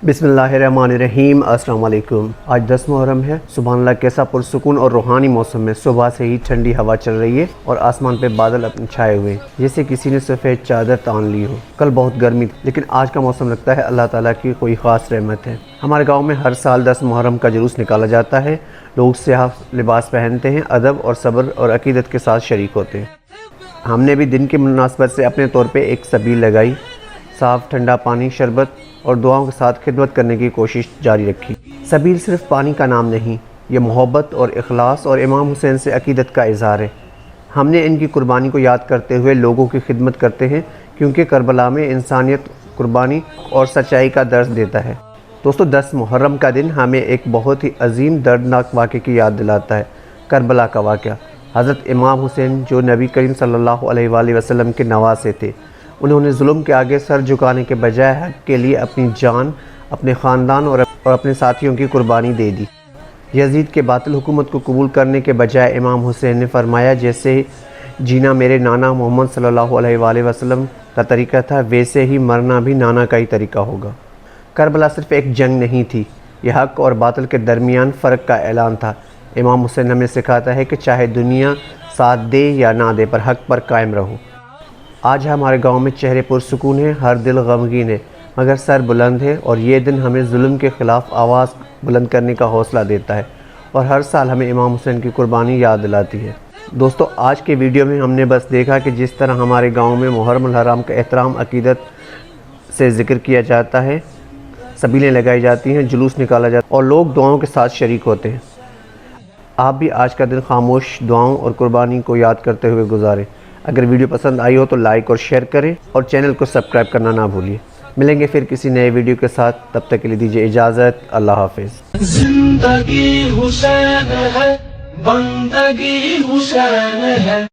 बिस्मिल्लाहिर्रहमानिर्रहीम। अस्सलाम वालेकुम। आज 10 मुहर्रम है। सुबहानल्लाह, कैसा पुरसुकून और रूहानी मौसम में सुबह से ही ठंडी हवा चल रही है और आसमान पे बादल अपने छाए हुए हैं, जैसे किसी ने सफ़ेद चादर तान ली हो। कल बहुत गर्मी थी, लेकिन आज का मौसम लगता है अल्लाह ताला की कोई ख़ास रहमत है। हमारे गाँव में हर साल 10 मुहर्रम का जुलूस निकाला जाता है। लोग स्याह लिबास पहनते हैं, अदब और सब्र और अकीदत के साथ शरीक होते हैं। हमने भी दिन की मुनासबत से अपने तौर पे एक सबील लगाई, साफ़ ठंडा पानी, शरबत और दुआओं के साथ खिदमत करने की कोशिश जारी रखी। सबील सिर्फ़ पानी का नाम नहीं, ये मोहब्बत और इखलास और इमाम हुसैन से अकीदत का इज़हार है। हमने इनकी कुर्बानी को याद करते हुए लोगों की खिदमत करते हैं, क्योंकि करबला में इंसानियत कुर्बानी और सच्चाई का दर्स देता है। दोस्तों, 10 मुहर्रम का दिन हमें एक बहुत ही अजीम दर्दनाक वाक़े की याद दिलाता है, करबला का वाक़या। हज़रत इमाम हुसैन, जो नबी करीम सल्लल्लाहु अलैहि वसल्लम के नवासे थे, उन्होंने जुल्म के आगे सर झुकाने के बजाय हक़ के लिए अपनी जान, अपने ख़ानदान और अपने साथियों की कुर्बानी दे दी। यज़ीद के बातिल हुकूमत को कबूल करने के बजाय इमाम हुसैन ने फरमाया, जैसे जीना मेरे नाना मोहम्मद सल्लल्लाहु अलैहि वसल्लम का तरीका था, वैसे ही मरना भी नाना का ही तरीका होगा। करबला सिर्फ़ एक जंग नहीं थी, यह हक़ और बातिल के दरमियान फ़र्क का ऐलान था। इमाम हुसैन हमें सिखाता है कि चाहे दुनिया साथ दे या ना दे, पर हक़ पर कायम रहो। आज हमारे गांव में चेहरे पुरसुकून हैं, हर दिल गमगीन है, मगर सर बुलंद है, और ये दिन हमें जुल्म के ख़िलाफ़ आवाज़ बुलंद करने का हौसला देता है और हर साल हमें इमाम हुसैन की कुर्बानी याद दिलाती है। दोस्तों, आज के वीडियो में हमने बस देखा कि जिस तरह हमारे गांव में मुहर्रम अल हराम का एहतराम, अकीदत से ज़िक्र किया जाता है, सबीलें लगाई जाती हैं, जुलूस निकाला जाता है और लोग दुआओं के साथ शरीक होते हैं। आप भी आज का दिन खामोश दुआओं और कुर्बानी को याद करते हुए गुजारें। अगर वीडियो पसंद आई हो तो लाइक और शेयर करें और चैनल को सब्सक्राइब करना ना भूलिए। मिलेंगे फिर किसी नए वीडियो के साथ, तब तक के लिए दीजिए इजाज़त। अल्लाह हाफिज़। जिंदगी हुसैन है, बंदगी हुसैन है।